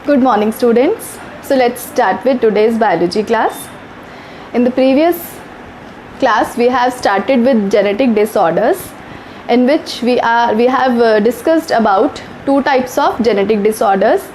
Good morning, students. So let's start with today's biology class. In the previous class we have started with genetic disorders, in which we have discussed about two types of genetic disorders.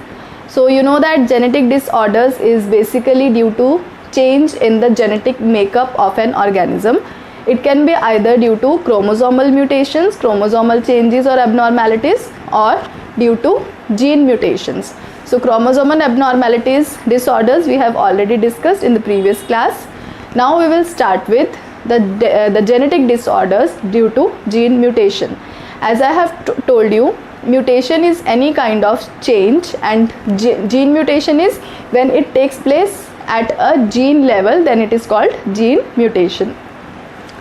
So you know that genetic disorders is basically due to change in the genetic makeup of an organism. It can be either due to chromosomal mutations, chromosomal changes or abnormalities, or due to gene mutations. So chromosomal abnormalities, disorders we have already discussed in the previous class. Now we will start with the genetic disorders due to gene mutation. As I have told you, mutation is any kind of change, and gene mutation is when it takes place at a gene level, then it is called gene mutation.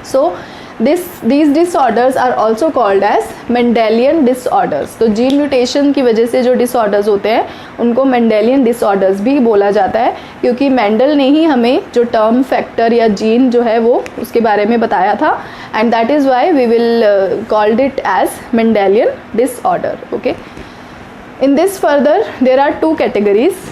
So these disorders are also called as Mendelian disorders. तो gene mutation की वजह से जो disorders होते हैं उनको Mendelian disorders भी बोला जाता है, क्योंकि मेंडल ने ही हमें जो टर्म फैक्टर या जीन जो है वो उसके बारे में बताया था, and that is why we will called it as Mendelian disorder. Okay, in this further there are two categories.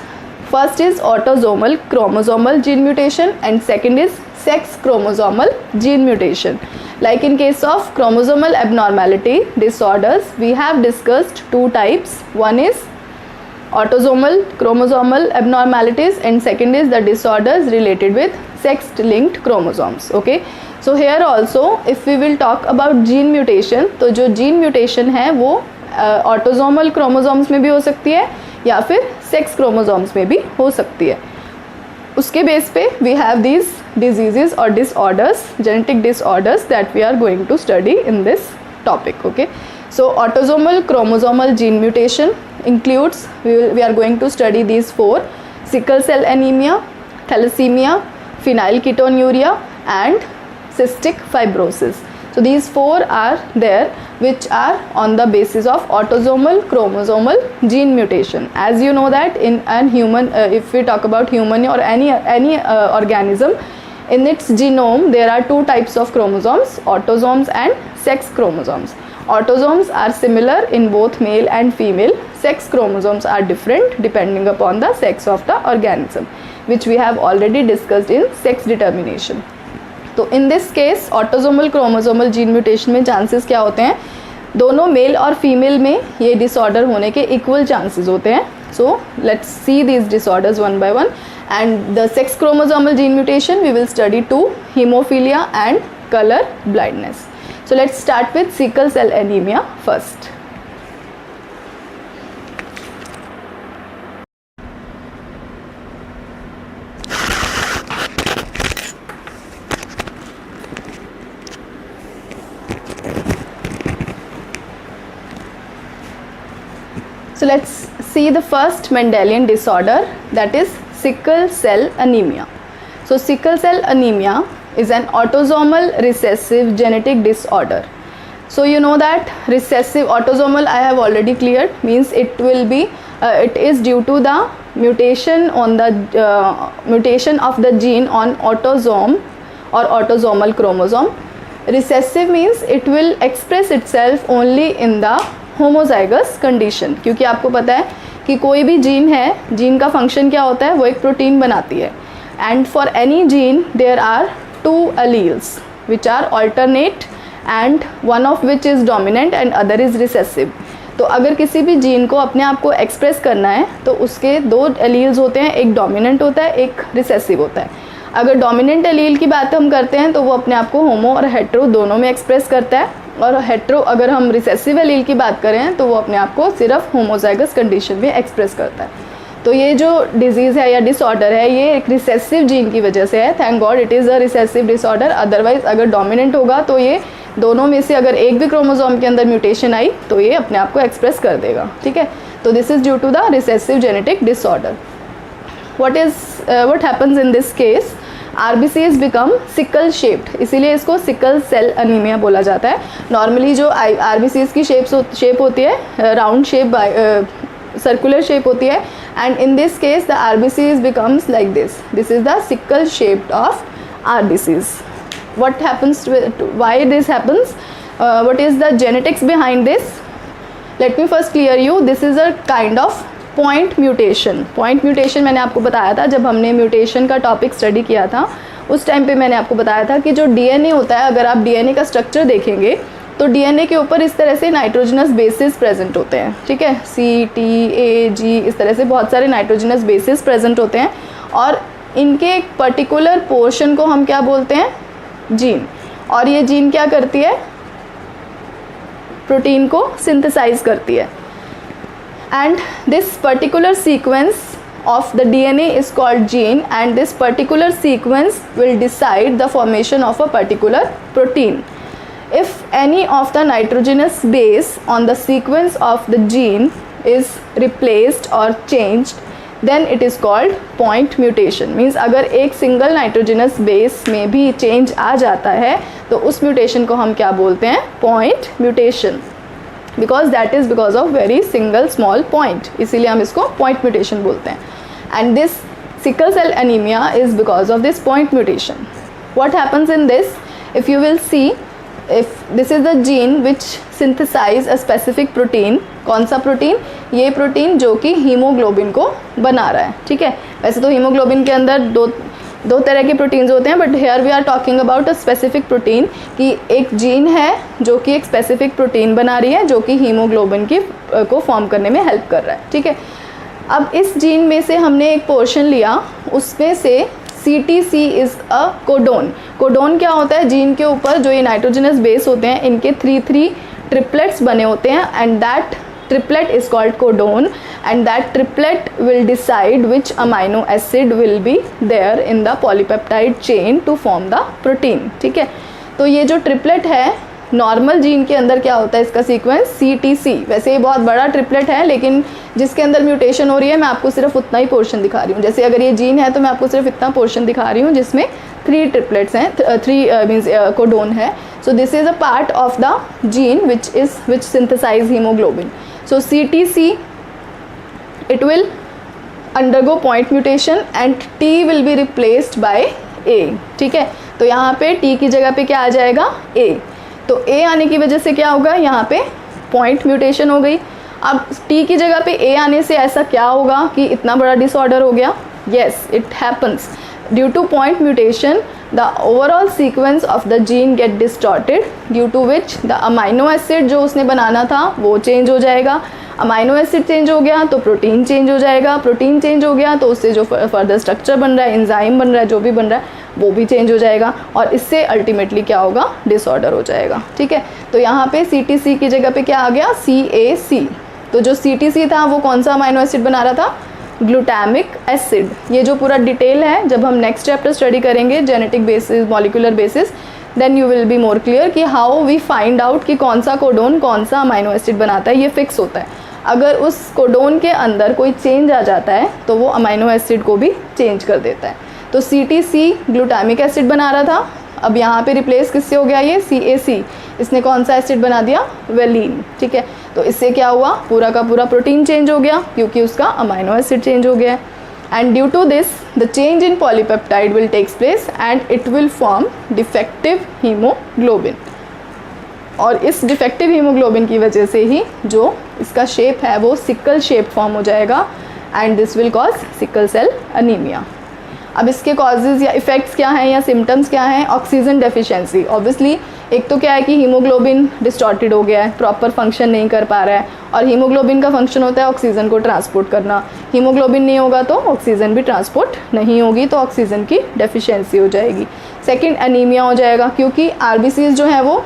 First is autosomal chromosomal gene mutation and second is sex chromosomal gene mutation. Like in case of chromosomal abnormality disorders, we have discussed two types. One is autosomal chromosomal abnormalities and second is the disorders related with sex linked chromosomes. Okay, so here also if we will talk about gene mutation, तो जो gene mutation है वो autosomal chromosomes में भी हो सकती है या फिर सेक्स क्रोमोसोम्स में भी हो सकती है. उसके बेस पे वी हैव दीज डिजीजेस और disorders, genetic disorders that we are going to study in this topic. Okay, so autosomal chromosomal gene mutation includes, we are going to study these four: sickle cell anemia, thalassemia, phenylketonuria and cystic fibrosis. So these four are there which are on the basis of autosomal chromosomal gene mutation. As you know that in an human, if we talk about human or any organism, in its genome there are two types of chromosomes: autosomes and sex chromosomes. Autosomes are similar in both male and female. Sex chromosomes are different depending upon the sex of the organism, which we have already discussed in sex determination. तो इन this case autosomal chromosomal gene mutation में chances क्या होते हैं? दोनों mail और female में ये disorder होने के इक्वल चांसेस होते हैं. So let's see these disorders one by one. And the sex chromosomal gene mutation we will study two: haemophilia and colour blindness. So let's start with sickle cell anaemia first. So let's see the first Mendelian disorder, that is sickle cell anemia. So sickle cell anemia is an autosomal recessive genetic disorder. So you know that recessive autosomal I have already cleared, means it will be it is due to the mutation on the mutation of the gene on autosome or autosomal chromosome. Recessive means it will express itself only in the homozygous condition, क्योंकि आपको पता है कि कोई भी gene है, gene का function क्या होता है, वो एक प्रोटीन बनाती है. And for any gene there are two alleles which are alternate and one of which is dominant and other is recessive. तो अगर किसी भी जीन को अपने आप को एक्सप्रेस करना है तो उसके दो एलील्स होते हैं, एक डोमिनेंट होता है, एक रिसेसिव होता है. अगर डोमिनेंट एलील की बात हम करते हैं तो वो अपने आप को होमो और हेट्रो दोनों में एक्सप्रेस करता है, और हेट्रो अगर हम रिसेसिव एलील की बात करें तो वो अपने आप को सिर्फ होमोजाइगस कंडीशन में एक्सप्रेस करता है. तो ये जो डिजीज़ है या डिसऑर्डर है ये एक रिसेसिव जीन की वजह से है. Thank God it is a recessive disorder. Otherwise अगर डोमिनेंट होगा तो ये दोनों में से अगर एक भी क्रोमोसोम के अंदर म्यूटेशन आई तो ये अपने आप को एक्सप्रेस कर देगा. ठीक है, तो this is due to the recessive genetic disorder. what happens in this case? RBCs become sickle shaped, इसीलिए इसको सिकल सेल अनीमिया बोला जाता है. नॉर्मली जो RBCs की शेप होती है राउंड शेप, सर्कुलर शेप होती है, and in this case the RBCs becomes like this. This is the sickle shaped of RBCs. What happens to why this happens? What is the genetics behind this? Let me first clear you. This is a kind of point mutation. Point mutation मैंने आपको बताया था जब हमने mutation का topic study किया था, उस टाइम पे मैंने आपको बताया था कि जो डीएनए होता है, अगर आप डीएनए का स्ट्रक्चर देखेंगे तो डीएनए के ऊपर इस तरह से नाइट्रोजनस बेसिस प्रेजेंट होते हैं, ठीक है, CTAG, इस तरह से बहुत सारे नाइट्रोजनस बेसिस प्रेजेंट होते हैं और इनके एक पर्टिकुलर पोर्शन को हम क्या बोलते हैं, जीन। और ये जीन क्या करती है, प्रोटीन को सिंथेसाइज करती है। And this particular sequence of the DNA is called gene, and this particular sequence will decide the formation of a particular protein. If any of the nitrogenous base on the sequence of the gene is replaced or changed, then it is called point mutation. Means अगर एक single nitrogenous base में भी change आ जाता है तो उस mutation को हम क्या बोलते हैं, point mutation, because that is because of very single small point, इसीलिए हम इसको point mutation बोलते हैं। And this sickle cell anemia is because of this point mutation. What happens in this? If you will see, if this is the gene which synthesize a specific protein, कौन सा protein, ये protein जो कि haemoglobin को बना रहा है, ठीक है। वैसे तो हीमोग्लोबिन के अंदर दो तरह के प्रोटीन्स होते हैं, but here we are talking about a specific protein, कि एक जीन है जो कि एक स्पेसिफिक प्रोटीन बना रही है जो कि हीमोग्लोबिन की को फॉर्म करने में हेल्प कर रहा है, ठीक है। अब इस जीन में से हमने एक पोर्शन लिया, उसमें से CTC is a codon. Codon क्या होता है, जीन के ऊपर जो ये नाइट्रोजनस बेस होते हैं इनके 3 ट्रिपलेट्स बने होते हैं, and that triplet is called codon, and that triplet will decide which amino acid will be there in the polypeptide chain to form the protein, ठीक है। तो ये जो ट्रिपलेट है, नॉर्मल जीन के अंदर क्या होता है इसका सीक्वेंस, CTC। वैसे ये बहुत बड़ा ट्रिपलेट है, लेकिन जिसके अंदर म्यूटेशन हो रही है मैं आपको सिर्फ उतना ही पोर्शन दिखा रही हूँ। जैसे अगर ये जीन है तो मैं आपको सिर्फ इतना पोर्शन दिखा रही हूँ जिसमें 3 ट्रिपलेट्स हैं, 3 मीन्स कोडोन है। So this is a part of the gene which synthesize haemoglobin. So CTC, it will undergo point mutation and T will be replaced by A, ठीक है। तो यहाँ पे T की जगह पे क्या आ जाएगा, A। तो A आने की वजह से क्या होगा, यहाँ पे point mutation हो गई। अब T की जगह पे A आने से ऐसा क्या होगा कि इतना बड़ा डिसऑर्डर हो गया, yes it happens due to point mutation the overall sequence of the gene get distorted, due to which the amino acid जो उसने बनाना था वो चेंज हो जाएगा। अमाइनो एसिड चेंज हो गया तो प्रोटीन चेंज हो जाएगा, प्रोटीन चेंज हो गया तो उससे जो फर्दर स्ट्रक्चर बन रहा है, एंजाइम बन रहा है, जो भी बन रहा है वो भी चेंज हो जाएगा, और इससे अल्टीमेटली क्या होगा, डिसऑर्डर हो जाएगा, ठीक है। तो यहाँ पे CTC की जगह पे क्या आ गया, CAC। तो जो CTC था वो कौन सा अमाइनो एसिड बना रहा था, ग्लूटामिक एसिड। ये जो पूरा डिटेल है जब हम नेक्स्ट चैप्टर स्टडी करेंगे genetic basis, molecular basis, then you will be more clear कि हाउ वी फाइंड आउट कि कौन सा कोडोन कौन सा अमाइनो एसिड बनाता है। ये फिक्स होता है, अगर उस कोडोन के अंदर कोई चेंज आ जाता है तो वो अमाइनो एसिड को भी चेंज कर देता है। तो CTC ग्लूटामिक एसिड बना रहा था, अब यहाँ पे रिप्लेस किससे हो गया, ये CAC। इसने कौन सा एसिड बना दिया, वेलिन, ठीक है। तो इससे क्या हुआ, पूरा का पूरा प्रोटीन चेंज हो गया क्योंकि उसका अमाइनो एसिड चेंज हो गया है। And due to this the change in polypeptide will takes place and it will form defective haemoglobin. और इस डिफेक्टिव हीमोग्लोबिन की वजह से ही जो इसका शेप है वो सिकल शेप फॉर्म हो जाएगा, and this will cause sickle cell anaemia. अब इसके कॉजेज़ या इफ़ेक्ट्स क्या हैं या सिम्टम्स क्या हैं, ऑक्सीजन डेफिशिएंसी। ऑब्वियसली एक तो क्या है कि हीमोग्लोबिन डिस्टॉर्टेड हो गया है, प्रॉपर फंक्शन नहीं कर पा रहा है, और हीमोग्लोबिन का फंक्शन होता है ऑक्सीजन को ट्रांसपोर्ट करना। हीमोग्लोबिन नहीं होगा तो ऑक्सीजन भी ट्रांसपोर्ट नहीं होगी, तो ऑक्सीजन की डेफिशिएंसी हो जाएगी। सेकंड, एनीमिया हो जाएगा, क्योंकि RBCs जो हैं वो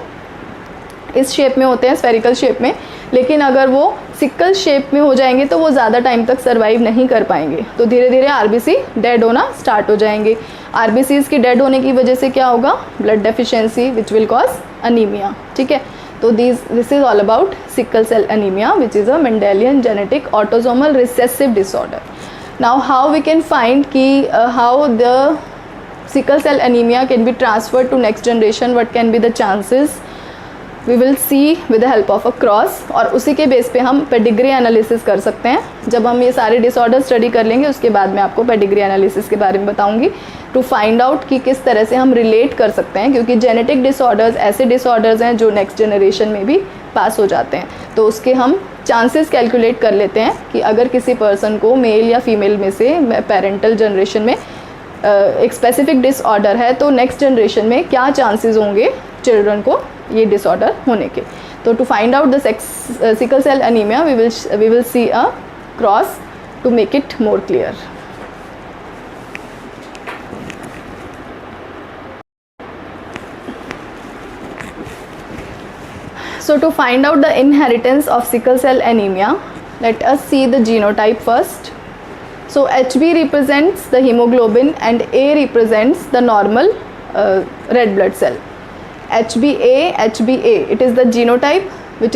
इस शेप में होते हैं, स्फेरिकल शेप में, लेकिन अगर वो सिकल शेप में हो जाएंगे तो वो ज़्यादा टाइम तक सर्वाइव नहीं कर पाएंगे, तो धीरे धीरे RBC डेड होना स्टार्ट हो जाएंगे। RBCs की डेड होने की वजह से क्या होगा, blood deficiency which will cause anaemia, ठीक है। तो this is all about sickle cell anaemia which is a Mendelian genetic autosomal recessive disorder. Now how we can find कि how the sickle cell anaemia can be transferred to next generation, what can be the chances, we will see with the help of a cross, और उसी के base पे हम pedigree analysis कर सकते हैं। जब हम ये सारे डिसऑर्डर स्टडी कर लेंगे उसके बाद मैं आपको पेडिग्री एनालिसिस के बारे में बताऊंगी, टू फाइंड आउट कि किस तरह से हम रिलेट कर सकते हैं, क्योंकि जेनेटिक डिसऑर्डर्स ऐसे डिसऑर्डर्स हैं जो नेक्स्ट जनरेशन में भी पास हो जाते हैं, तो उसके हम चांसेस कैलकुलेट कर लेते हैं कि अगर किसी पर्सन को मेल या फीमेल में से पेरेंटल जनरेशन में एक स्पेसिफिक डिसऑर्डर है तो नेक्स्ट जनरेशन में क्या चांसेस होंगे चिल्ड्रन को ये डिसऑर्डर होने के. तो to find out the sickle cell anaemia we will see a cross to make it more clear. So to find out the inheritance of sickle cell anemia, let us see the genotype first. So HB represents the hemoglobin and A represents the normal red blood cell. HbA, HbA, it is the genotype which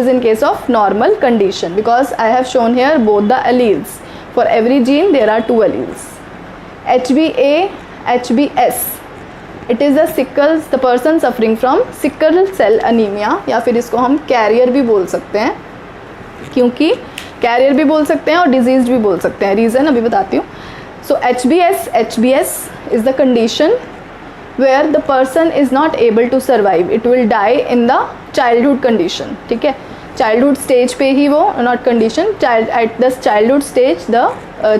is in case of normal condition, because I have shown here both the alleles. For every gene there are two alleles. HbA, HbS, it is the person suffering from sickle cell anemia, या फिर इसको हम career भी बोल सकते हैं, क्योंकि career भी बोल सकते हैं और डिजीज भी बोल सकते हैं. रीज़न अभी बताती हूँ. सो HbS is the condition where the person is not able to survive. It will die in the childhood condition. ठीक है, childhood stage पे ही वो, not condition, at the childhood stage the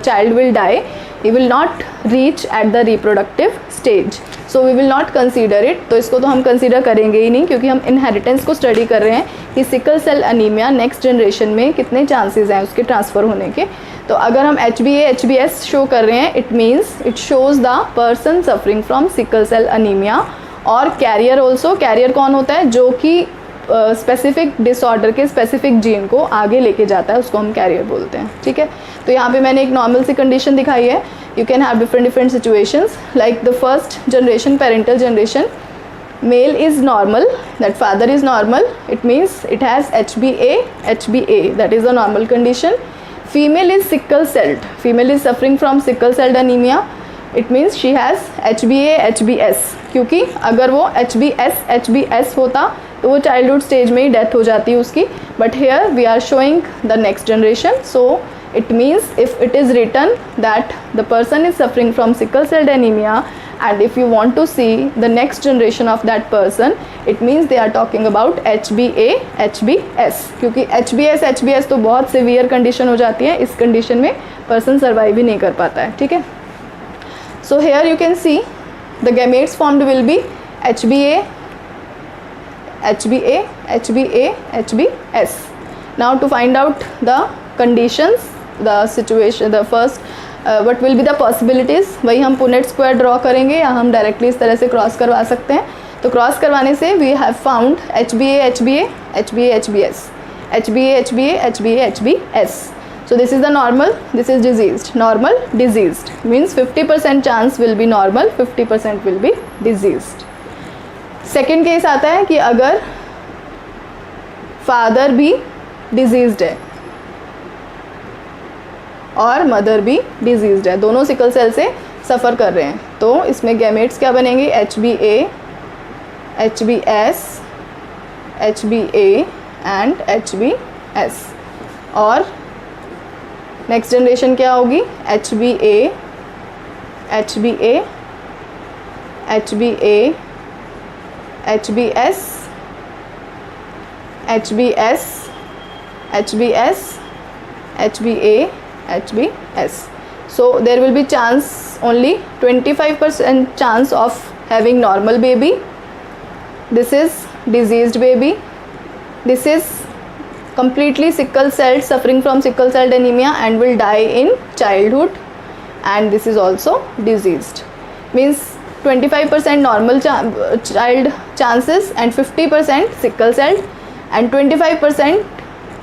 child will die. He will not reach at the reproductive stage. So we will not consider it. तो इसको तो हम consider करेंगे ही नहीं, क्योंकि हम inheritance को study कर रहे हैं कि sickle cell anemia next generation में कितने chances हैं उसके transfer होने के. तो अगर हम HbA, HbS शो कर रहे हैं, it means it shows the person suffering from sickle cell anemia. और कैरियर ऑल्सो, कैरियर कौन होता है, जो कि स्पेसिफिक डिसऑर्डर के स्पेसिफिक जीन को आगे लेके जाता है, उसको हम कैरियर बोलते हैं. ठीक है, तो यहाँ पे मैंने एक नॉर्मल सी कंडीशन दिखाई है. You can have different situations like the first generation, parental generation, male is normal, that father is normal, it means it has HbA, that is a normal condition. Female is sickle celled, female is suffering from sickle celled anaemia, it means she has HbA, HbS, क्योंकि अगर वो HbS होता तो वो childhood stage में ही death हो जाती है उसकी. But here we are showing the next generation, so it means if it is written that the person is suffering from sickle cell anemia and if you want to see the next generation of that person, it means they are talking about HbA, HbS, क्योंकि HbS, HbS तो बहुत severe condition हो जाती है, इस condition में person survive ही नहीं कर पाता है. ठीक है, so here you can see the gametes formed will be HbA, HbA, HbA, HbS. Now to find out the conditions, the situation, the first what will be the possibilities, वही हम Punnett square draw करेंगे या हम directly इस तरह से cross करवा सकते हैं. तो क्रॉस करवाने से we have found HbA, HbA, HbA, HbS, HbA, HbA, HbA, HbS. So this is the normal, this is diseased. Normal, diseased means 50% chance will be normal, 50% will be diseased. Second case आता है कि अगर father भी diseased है और mother भी diseased है, दोनों सिकल सेल से सफ़र कर रहे हैं, तो इसमें गैमेट्स क्या बनेंगे, HbA, HbS, HbA and HbS. और नेक्स्ट जनरेशन क्या होगी, HbA, HbA, HbA, HbS, HbS, HbS, HbA, HbS. So there will be chance, only 25% chance of having normal baby. This is diseased baby. This is completely sickle cell, suffering from sickle cell anemia and will die in childhood, and this is also diseased. Means 25% normal child chances and 50% sickle cell, and 25%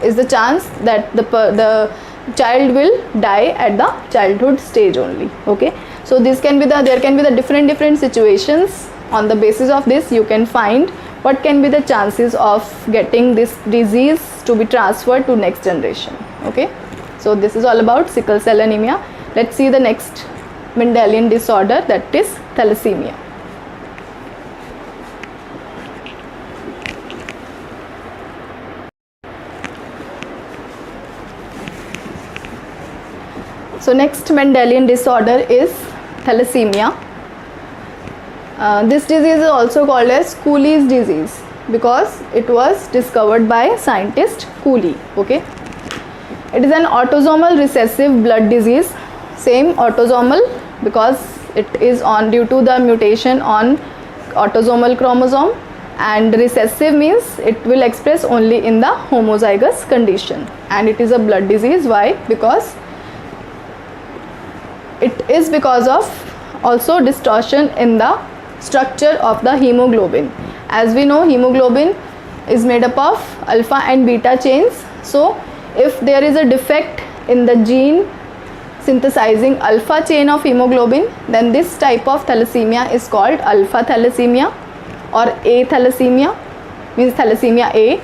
is the chance that the child will die at the childhood stage only. Okay, so this can be there can be the different situations. On the basis of this you can find what can be the chances of getting this disease to be transferred to next generation. Okay, so this is all about sickle cell anemia. Let's see the next Mendelian disorder, that is thalassemia. So next Mendelian disorder is thalassemia. This disease is also called as Cooley's disease. because it was discovered by scientist Cooley. Okay, it is an autosomal recessive blood disease. Same, autosomal, because it is on due to the mutation on autosomal chromosome, and recessive means it will express only in the homozygous condition, and it is a blood disease. Why? Because it is because of also distortion in the structure of the hemoglobin. As we know, hemoglobin is made up of alpha and beta chains. So if there is a defect in the gene synthesizing alpha chain of hemoglobin, then this type of thalassemia is called alpha thalassemia or A thalassemia, means thalassemia A.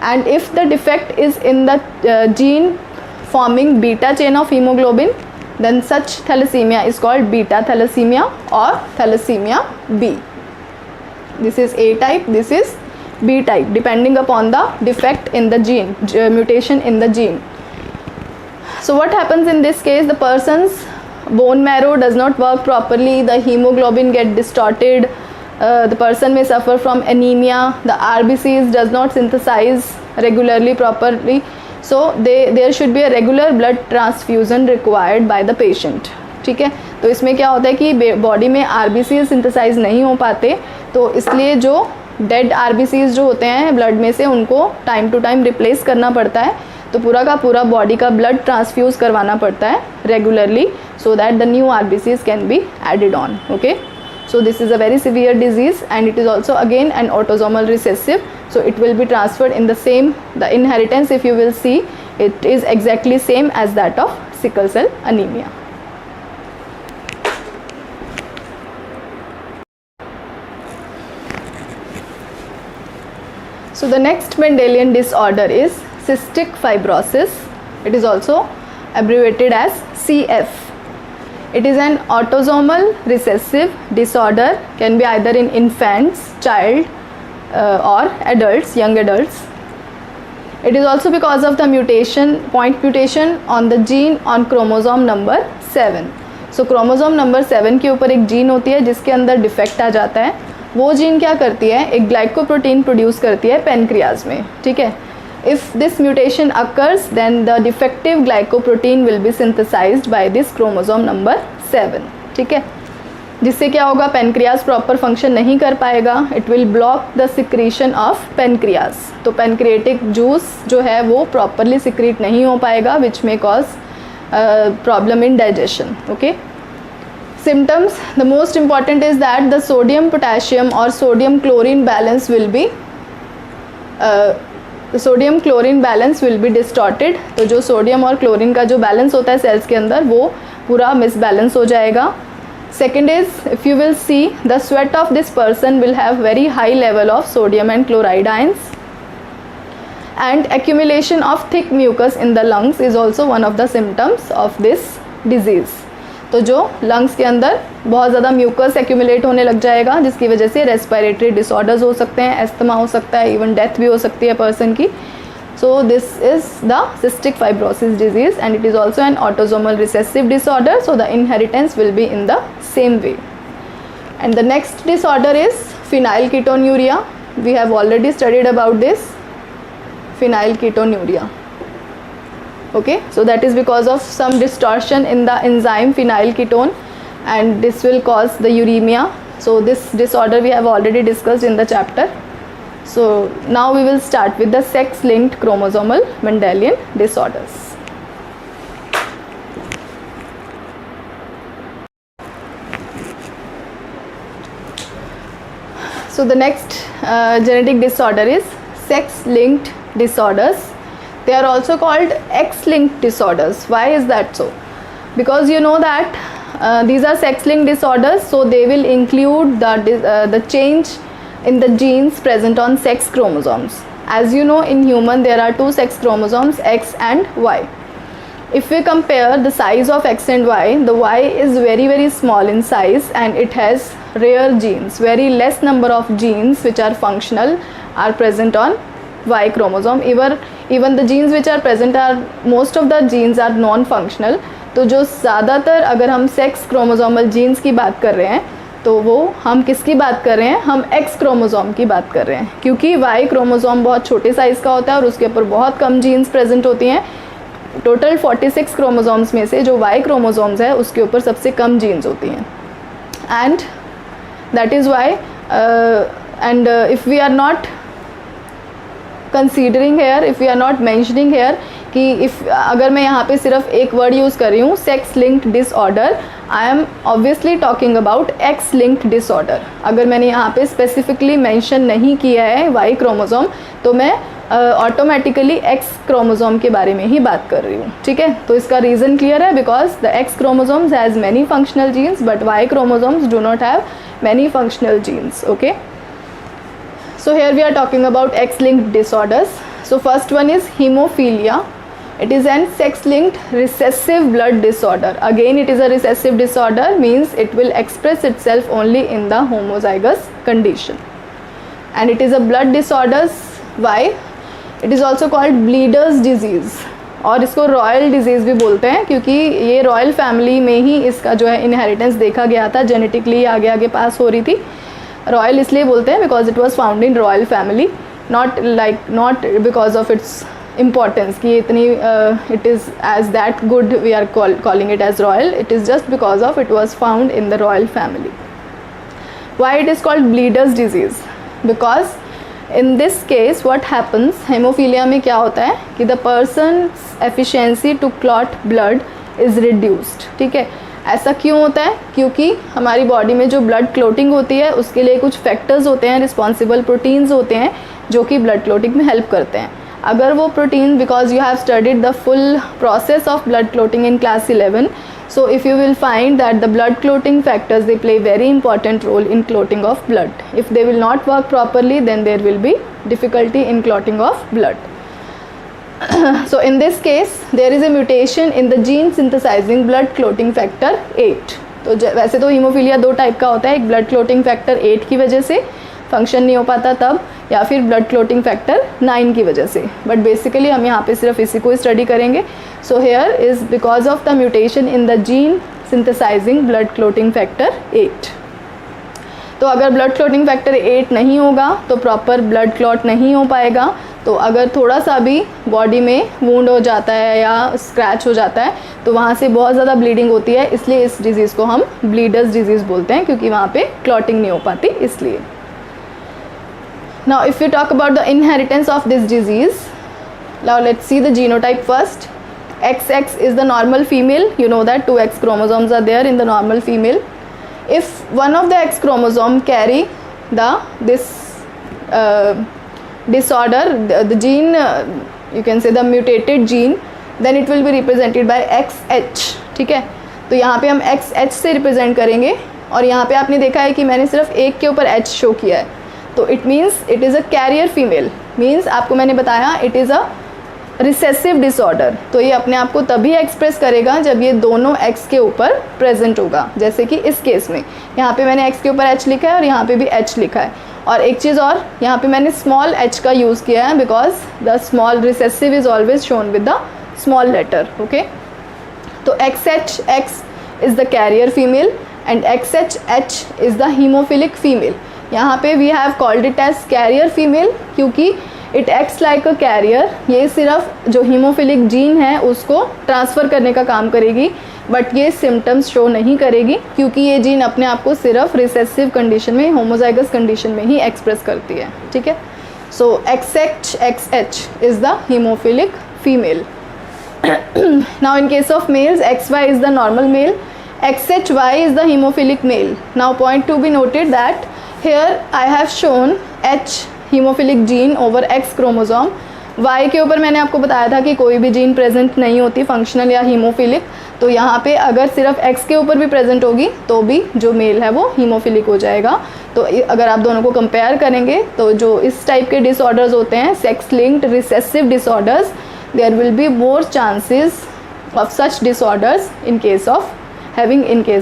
And if the defect is in the gene forming beta chain of hemoglobin, then such thalassemia is called beta thalassemia or thalassemia B. This is A type, this is B type, depending upon the defect in the gene, mutation in the gene. So what happens in this case? The person's bone marrow does not work properly, the hemoglobin get distorted, the person may suffer from anemia, the RBCs does not synthesize regularly properly. So there should be a regular blood transfusion required by the patient. ठीक है, तो इसमें क्या होता है कि body में RBCs synthesise नहीं हो पाते, तो इसलिए जो डेड RBCs जो होते हैं ब्लड में से, उनको टाइम टू टाइम रिप्लेस करना पड़ता है. तो पूरा का पूरा बॉडी का ब्लड ट्रांसफ्यूज करवाना पड़ता है regularly, so that the new RBCs can be added on. Okay, so this is a very severe disease, and it is also again an autosomal recessive, so it will be transferred in the same, the inheritance if you will see, it is exactly same as that of sickle cell anemia. So the next Mendelian disorder is cystic fibrosis. It is also abbreviated as CF. It is an autosomal recessive disorder, can be either in infants, child or adults, young adults. It is also because of the mutation, point mutation on the gene on chromosome number 7. So chromosome number 7 के ऊपर एक gene होती है जिसके अंदर defect आ जाता है. वो जीन क्या करती है? एक ग्लाइकोप्रोटीन प्रोड्यूस करती है पेनक्रियाज में. ठीक है, if this mutation occurs, then the defective glycoprotein will be synthesized by this chromosome number 7. ठीक है, जिससे क्या होगा? पेनक्रियाज प्रॉपर फंक्शन नहीं कर पाएगा. It will block the secretion of pancreas. तो पेनक्रिएटिक जूस जो है वो प्रॉपरली सिक्रीट नहीं हो पाएगा, which may cause problem in digestion. Okay, symptoms, the most important is that the sodium potassium or sodium chlorine balance will be sodium chlorine balance will be distorted. तो जो sodium और chlorine का जो balance होता है sales के अंदर, वो पूरा मिसबैलेंस हो जाएगा. Second is, if you will see, the sweat of this person will have very high level of sodium and chloride ions, and accumulation of thick mucus in the lungs is also one of the symptoms of this disease. तो जो lungs के अंदर बहुत ज़्यादा mucus accumulate होने लग जाएगा, जिसकी वजह से रेस्पिरेटरी डिसऑर्डर्स हो सकते हैं, एस्थमा हो सकता है, इवन डेथ भी हो सकती है पर्सन की. सो this is the cystic fibrosis disease, and it is also an autosomal recessive disorder, so the inheritance will be in the same way. And the next disorder is phenylketonuria. We have already studied about this, phenylketonuria. Okay, so that is because of some distortion in the enzyme phenylketone, and this will cause the uremia. So this disorder we have already discussed in the chapter. So now we will start with the sex linked chromosomal Mendelian disorders. So the next genetic disorder is sex linked disorders. They are also called X-linked disorders. Why is that so? Because you know that these are sex-linked disorders, so they will include the change in the genes present on sex chromosomes. As you know, in human there are two sex chromosomes, X and Y. If we compare the size of X and Y, the Y is very very small in size, and it has rare genes. Very less number of genes which are functional are present on Y chromosome. Even the genes which are present are, most of the genes are non functional. तो जो ज़्यादातर अगर हम sex chromosomal jeans की बात कर रहे हैं, तो वो हम किसकी बात कर रहे हैं, हम एक्स क्रोमोसोम की बात कर रहे हैं, क्योंकि वाई क्रोमोसोम बहुत छोटे साइज़ का होता है और उसके ऊपर बहुत कम जीन्स प्रेजेंट होती हैं। टोटल 46 क्रोमोसोम्स में से जो वाई क्रोमोसोम्स है उसके ऊपर सबसे कम जीन्स होती हैं। And that is why and if we are not considering here, if we are not mentioning here कि अगर मैं यहाँ पे सिर्फ एक वर्ड यूज़ कर रही हूँ sex linked disorder, I am obviously talking about x linked disorder. अगर मैंने यहाँ पे स्पेसिफिकली मेंशन नहीं किया है वाई क्रोमोसोम तो मैं ऑटोमेटिकली एक्स क्रोमोसोम के बारे में ही बात कर रही हूँ, ठीक है। तो इसका रीज़न क्लियर है, because the X chromosomes has many functional genes but Y chromosomes do not have many functional genes, okay. So here we are talking about X-linked disorders. So first one is hemophilia. It is an sex-linked recessive blood disorder. Again, it is a recessive disorder, means it will express itself only in the homozygous condition. And it is a blood disorder. Why? It is also called bleeder's disease. और इसको royal disease भी बोलते हैं क्योंकि ये royal family में ही इसका जो है इनहेरिटेंस देखा गया था, जेनेटिकली आगे आगे पास हो रही थी। रॉयल इसलिए बोलते हैं because it was found in royal family, not because of its importance कि इतनी it is as that good we are calling it as royal, it is just because of it was found in the royal family. Why it is called bleeders disease? Because in this case what happens, haemophilia में क्या होता है कि the person's efficiency to clot blood is reduced, ठीक है। ऐसा क्यों होता है? क्योंकि हमारी बॉडी में जो ब्लड क्लोटिंग होती है उसके लिए कुछ फैक्टर्स होते हैं, रिस्पॉन्सिबल प्रोटीन्स होते हैं जो कि ब्लड क्लोटिंग में हेल्प करते हैं। अगर वो protein, because you have studied the full process of blood clotting in class 11, so if you will find that the blood clotting factors, they play very important role in clotting of blood. If they will not work properly, then there will be difficulty in clotting of blood. So in this case there is a mutation in the gene synthesizing blood clotting factor 8. तो वैसे तो haemophilia दो type का होता है, एक blood clotting factor 8 की वजह से फंक्शन नहीं हो पाता तब, या फिर ब्लड क्लोटिंग फैक्टर 9 की वजह से, बट बेसिकली हम यहाँ पे सिर्फ इसी को स्टडी करेंगे। So here is because of the mutation in the gene synthesising blood clotting factor 8। तो अगर ब्लड क्लोटिंग फैक्टर 8 नहीं होगा तो प्रॉपर ब्लड क्लॉट नहीं हो पाएगा। तो अगर थोड़ा सा भी बॉडी में वूंड हो जाता है या स्क्रैच हो जाता है तो वहाँ से बहुत ज़्यादा ब्लीडिंग होती है, इसलिए इस डिज़ीज़ को हम ब्लीडर्स डिजीज़ बोलते हैं, क्योंकि वहाँ पे क्लॉटिंग नहीं हो पाती इसलिए। Now if you talk about the inheritance of this disease, now let's see the genotype first. XX is the normal female, you know that 2 X chromosomes are there in the normal female. If one of the X chromosome carry this disorder, the gene, you can say the mutated gene, then it will be represented by XH, ठीक है। तो यहाँ पे हम XH से represent करेंगे, और यहाँ पे आपने देखा है कि मैंने सिर्फ एक के ऊपर H शो किया है, तो it means it is a carrier female, means आपको मैंने बताया it is a recessive disorder. तो ये अपने आप को तभी एक्सप्रेस करेगा जब ये दोनों एक्स के ऊपर प्रेजेंट होगा, जैसे कि इस केस में यहाँ पे मैंने एक्स के ऊपर एच लिखा है और यहाँ पे भी एच लिखा है। और एक चीज़ और, यहाँ पे मैंने स्मॉल एच का यूज़ किया है because the small recessive is always shown with the small letter, okay. तो XH, X is the carrier female and XH, H is the haemophilic female. यहाँ पे we have called it as carrier female क्योंकि it acts like a carrier, ये सिर्फ जो haemophilic gene है उसको transfer करने का काम करेगी, बट ये सिम्टम्स शो नहीं करेगी क्योंकि ये जीन अपने आप को सिर्फ रिसेसिव कंडीशन में, होमोजाइगस कंडीशन में ही एक्सप्रेस करती है, ठीक है। So XH, XH is the haemophilic female. Now in case of males XY is the normal male, XHY is the haemophilic male. Now point to be noted that here I have shown H haemophilic gene over X chromosome. Y के ऊपर मैंने आपको बताया था कि कोई भी gene present नहीं होती, फंक्शनल या हीमोफिलिक। तो यहाँ पे अगर सिर्फ X के ऊपर भी प्रेजेंट होगी तो भी जो मेल है वो हीमोफिलिक हो जाएगा। तो अगर आप दोनों को कंपेयर करेंगे तो जो इस टाइप के डिसऑर्डर्स होते हैं, sex linked recessive disorders, there will be more chances of such disorders in case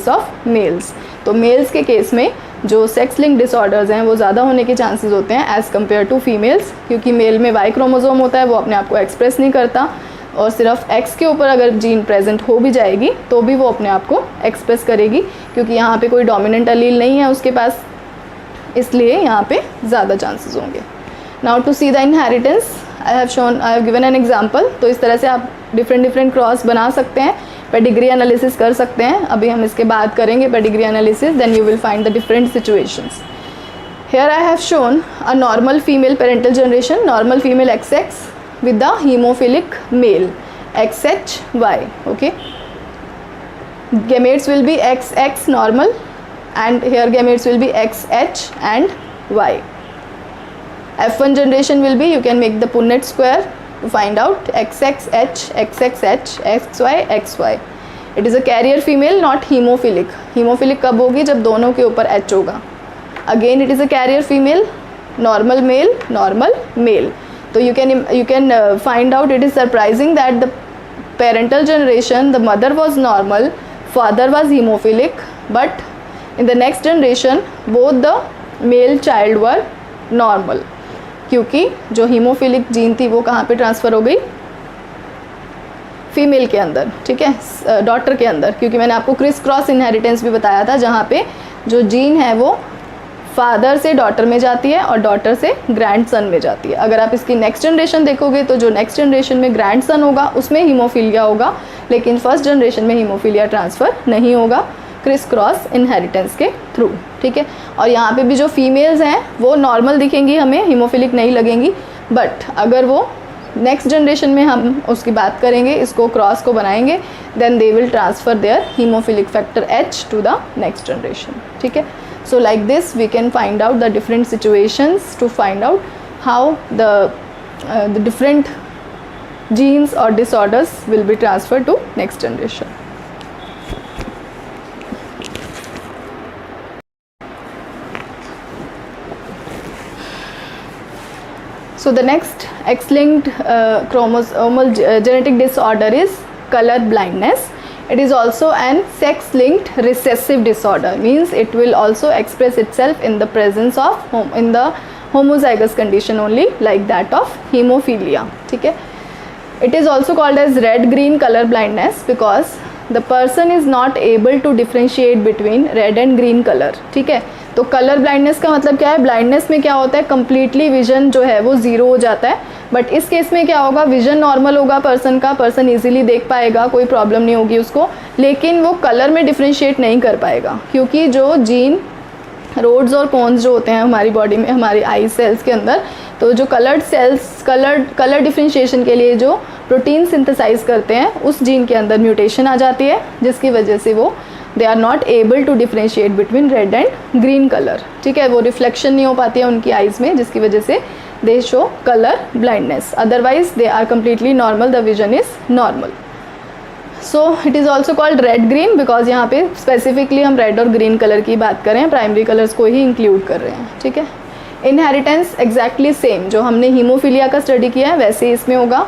of males. तो मेल्स के केस में जो सेक्स लिंक डिसऑर्डर्स हैं वो ज़्यादा होने के चांसेस होते हैं एज़ कम्पेयर टू फीमेल्स, क्योंकि मेल में वाई क्रोमोसोम होता है, वो अपने आप को एक्सप्रेस नहीं करता। और सिर्फ एक्स के ऊपर अगर जीन प्रेजेंट हो भी जाएगी तो भी वो अपने आप को एक्सप्रेस करेगी, क्योंकि यहाँ पे कोई डोमिनेंट अलील नहीं है उसके पास, इसलिए यहाँ पे ज़्यादा चांसेस होंगे। Now to see the inheritance I have given an example. तो इस तरह से आप डिफरेंट क्रॉस बना सकते हैं, पेडिग्री एनालिसिस कर सकते हैं। अभी हम इसके बाद करेंगे pedigree analysis, then you will find the different situations. Here I have shown a normal female parental generation, normal female XX with the hemophilic male XHY. Okay, gametes will be XX normal and here gametes will be XH and Y. F1 generation will be, you can make the Punnett square to find out XXH, XXH, XY, XY. It is a carrier female, not hemophilic. Hemophilic कब होगी? जब दोनों के ऊपर H होगा। Again it is a carrier female, normal male. So you can find out, it is surprising that the parental generation, the mother was normal, father was hemophilic, but in the next generation both the male child were normal, क्योंकि जो hemophilic gene थी वो कहाँ पे transfer हो गई? Female के अंदर, ठीक है, डॉटर के अंदर, क्योंकि मैंने आपको क्रिस क्रॉस इनहेरिटेंस भी बताया था, जहाँ पे जो जीन है वो फादर से डॉटर में जाती है और डॉटर से ग्रैंडसन में जाती है। अगर आप इसकी नेक्स्ट जनरेशन देखोगे तो जो नेक्स्ट जनरेशन में ग्रैंडसन होगा उसमें हीमोफीलिया होगा, लेकिन फर्स्ट जनरेशन में हीमोफीलिया ट्रांसफ़र नहीं होगा क्रिस क्रॉस इनहेरिटेंस के थ्रू, ठीक है। और यहाँ पे भी जो फीमेल्स हैं वो नॉर्मल दिखेंगी, हमें हीमोफिलिक नहीं लगेंगी, बट अगर वो नेक्स्ट जनरेशन में हम उसकी बात करेंगे, इसको क्रॉस को बनाएंगे, then they will transfer their haemophilic factor H to the next generation, ठीक है। So like this we can find out the different situations to find out how the different genes or disorders will be transferred to next generation. So the next X-linked chromosomal genetic disorder is color blindness. It is also an sex-linked recessive disorder, means it will also express itself in the presence of in the homozygous condition only, like that of hemophilia, ठीक है। It is also called as red-green color blindness because the person is not able to differentiate between red and green color, ठीक है। तो colour blindness का मतलब क्या है? Blindness में क्या होता है, कम्प्लीटली विजन जो है वो ज़ीरो हो जाता है, बट इस केस में क्या होगा, विजन नॉर्मल होगा पर्सन का, पर्सन इजीली देख पाएगा, कोई प्रॉब्लम नहीं होगी उसको, लेकिन वो कलर में डिफ्रेंशिएट नहीं कर पाएगा, क्योंकि जो जीन रोड्स और कोन्स जो होते हैं हमारी बॉडी में, हमारी आई सेल्स के अंदर, तो जो कलर्ड सेल्स कलर डिफ्रेंशिएशन के लिए जो प्रोटीन सिंथेसाइज करते हैं, उस जीन के अंदर म्यूटेशन आ जाती है, जिसकी वजह से वो they are not able to differentiate between red and green colour, ठीक है। वो रिफ्लेक्शन नहीं हो पाती है उनकी आइज़ में, जिसकी वजह से they show colour blindness, otherwise they are completely normal, the vision is normal. So it is also called red green because यहाँ पे स्पेसिफिकली हम रेड और ग्रीन कलर की बात कर रहे हैं, प्राइमरी कलर्स को ही इंक्लूड कर रहे हैं, ठीक है। इनहेरिटेंस एग्जैक्टली सेम, जो हमने हीमोफीलिया का स्टडी किया है वैसे इसमें होगा।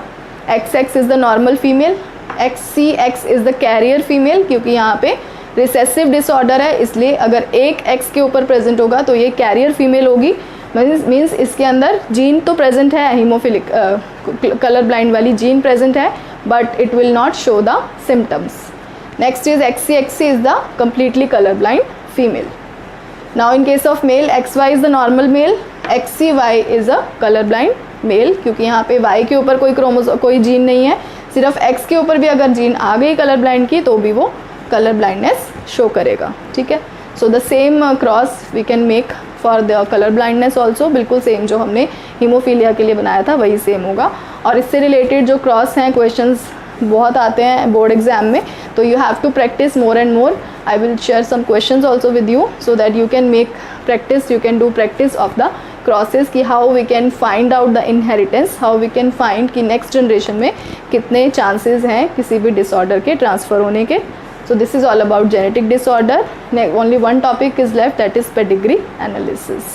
XX is the normal female, XCX is the carrier female, क्योंकि यहाँ पे रिसेसिव डिसऑर्डर है, इसलिए अगर एक X के ऊपर प्रेजेंट होगा तो ये कैरियर फीमेल होगी, मीन्स इसके अंदर जीन तो प्रेजेंट है, हीमोफिलिक कलर ब्लाइंड वाली जीन प्रेजेंट है, but it will not show the symptoms. Next is XC is the completely colour blind female. Now in case of male, XY is the normal male, XCY is a colour blind male, क्योंकि यहाँ पे Y के ऊपर कोई gene नहीं है, सिर्फ X के ऊपर भी अगर जीन आ गई कलर ब्लाइंड की तो भी वो कलर ब्लाइंडनेस शो करेगा, ठीक है। So the same cross we can make for the colour blindness also, बिल्कुल सेम जो हमने हीमोफीलिया के लिए बनाया था वही सेम होगा। और इससे रिलेटेड जो क्रॉस हैं क्वेश्चंस बहुत आते हैं बोर्ड एग्जाम में, तो you have to practise more and more. I will share some questions also with you so that you can make practice, you can do practice of the crosses, कि how we can find out the inheritance, how we can find कि next generation में कितने chances हैं किसी भी disorder के transfer होने के। So this is all about genetic disorder. Only one topic is left, that is pedigree analysis.